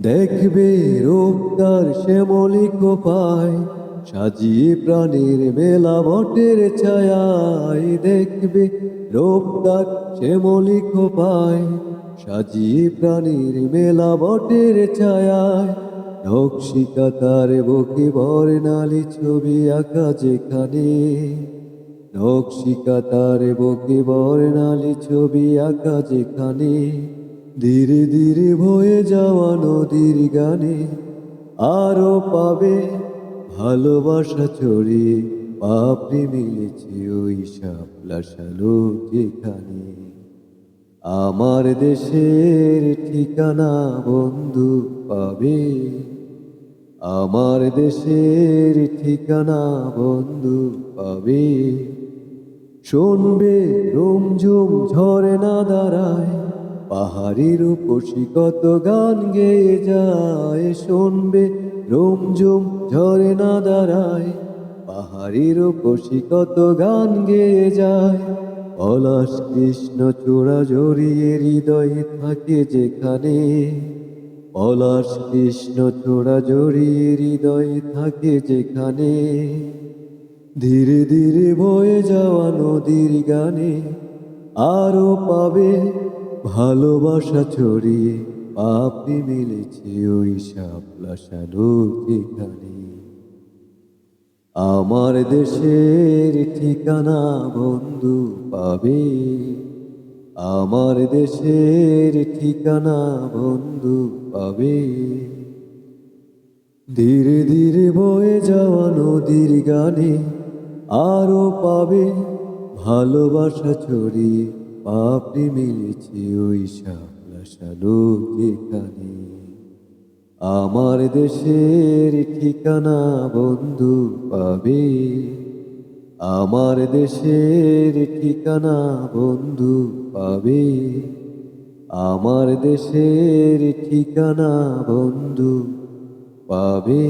দেখবে রূপ তার শ্যামলি কোপায়, সাজিয়ে প্রাণীর মেলা বটের ছায়ায়। দেখবে রূপ তার শ্যামলি কোপায়, সাজিয়ে প্রাণীর মেলা বটের ছায়ায়। নকশিকা তার বুকে বর্ণালী ছবি আঁকা যেখানে, নকশিকা তার বুকে বর্ণালী ছবি আঁকা যেখানে। ধীরে ধীরে বয়ে যাওয়া নদীর গানে আরো পাবে ভালোবাসা ছড়িয়ে। পাপড়ি মিলেছে ওই শাপলা শালুক যেখানে। আমার দেশের ঠিকানা বন্ধু পাবে, আমার দেশের ঠিকানা বন্ধু পাবে। শুনবে রুমঝুম ঝরে না দাঁড়ায়, পাহাড়ির উপসী কত গান গেয়ে যায়। শুনবে রুমঝুম ঝরে না দাঁড়ায়, পাহাড়ির উপসী কত গান গেয়ে যায়। পলাশ কৃষ্ণ চূড়া জড়িয়ে হৃদয়ে থাকে যেখানে, পলাশ কৃষ্ণ চূড়া জড়িয়ে হৃদয়ে থাকে যেখানে। ধীরে ধীরে বয়ে যাওয়া নদীর গানে আরো পাবে ভালোবাসা ছড়িয়ে। পাপড়ি মিলেছে ওই শাপলা শালুক যেখানে। আমার দেশের ঠিকানা বন্ধু পাবে, আমার দেশের ঠিকানা বন্ধু পাবে। ধীরে ধীরে বয়ে যাওয়া নদীর গানে আরো পাবে ভালোবাসা ছড়িয়ে। পাপড়ি মিলেছে ওই শাপলা শালুক যেখানে। আমার দেশের ঠিকানা বন্ধু পাবে, আমার দেশের ঠিকানা বন্ধু পাবে, আমার দেশের ঠিকানা বন্ধু পাবে।